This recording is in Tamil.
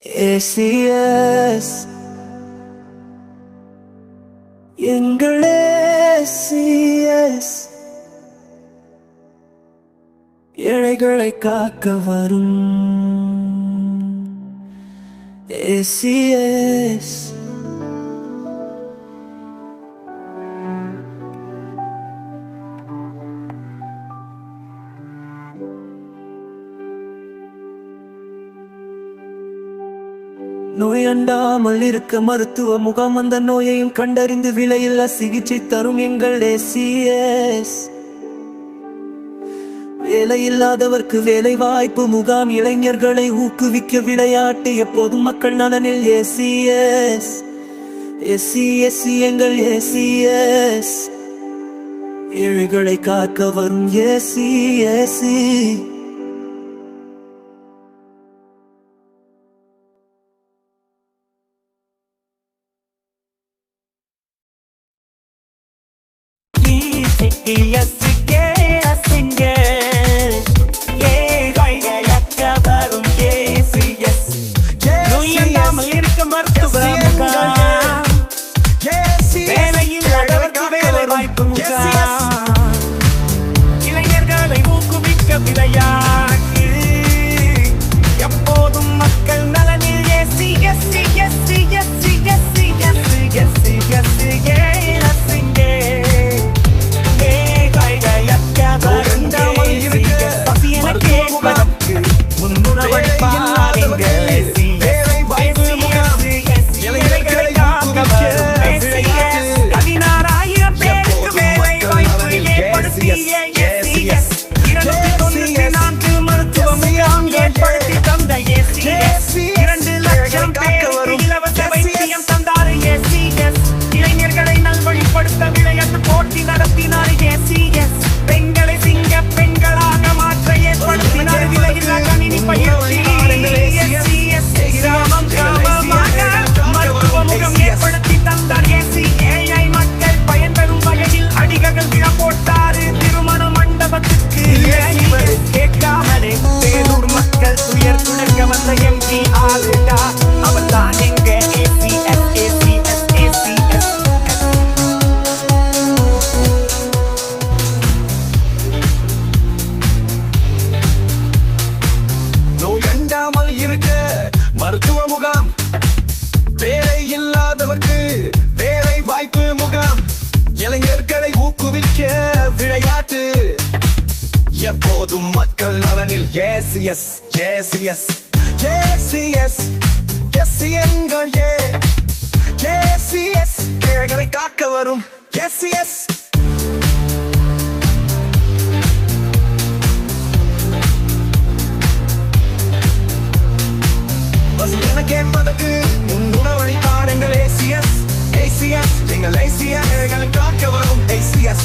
ACS எங்கள் ACS ஏழைகளை காக்க வரும் ACS. நோய் அண்டாமல் இருக்க மருத்துவ முகாம், அந்த நோயையும் கண்டறிந்து விலையில்லா சிகிச்சை தரும் எங்கள் ACS. வேலையில்லாதவர்க்கு வேலை வாய்ப்பு முகாம், இளைஞர்களை ஊக்குவிக்க விளையாட்டு, எப்போதும் மக்கள் நலனில் ACS. ACS எங்கள் ACS ஏழைகளை காக்க வரும் ACS. இளைஞர்களை ஊக்குவிக்க விளையாட்டு, எப்போதும் மக்கள் நலனில் ACS. இளைஞர்களை நல்வழிப்படுத்த விளையாட்டு போட்டி நடத்தினார் ACS. பெண்களை சிங்க பெண்களாக மாற்ற ஏற்படுத்தினார் விலையில்லா கணினி பயிற்சி ACS. கிராமம் கிராமமாக மருத்துவ முகாம் ஏற்படுத்தி தந்தார் ACS. ஏழை மக்கள் பயன்பெறும் வகையில் அடிகள் விழா போட்டார் திருமண மண்டபத்துக்கு. கேட்காமலே பேரூர் மக்கள் துயர் துடைக்க வந்த MP ஆளுடா, அவர் தான் எங்க ACS. நோயண்டாமல் இருக்க மருத்துவ முகாம், வேலை இல்லாதவர்க்கு வேலை வாய்ப்பு முகாம், இளைஞர்களை ஊக்குவிக்க விளையாட்டு, எப்போதும் மக்கள் நலனில் ACS. எங்கள் ACS ஏழைகளை காக்க வரும் ACS. கேட்பதற்கு முன்னுணவழித்தார் எங்கள் ACS. எங்கள் ACS ஏழைகளை காக்க வரும் ACS.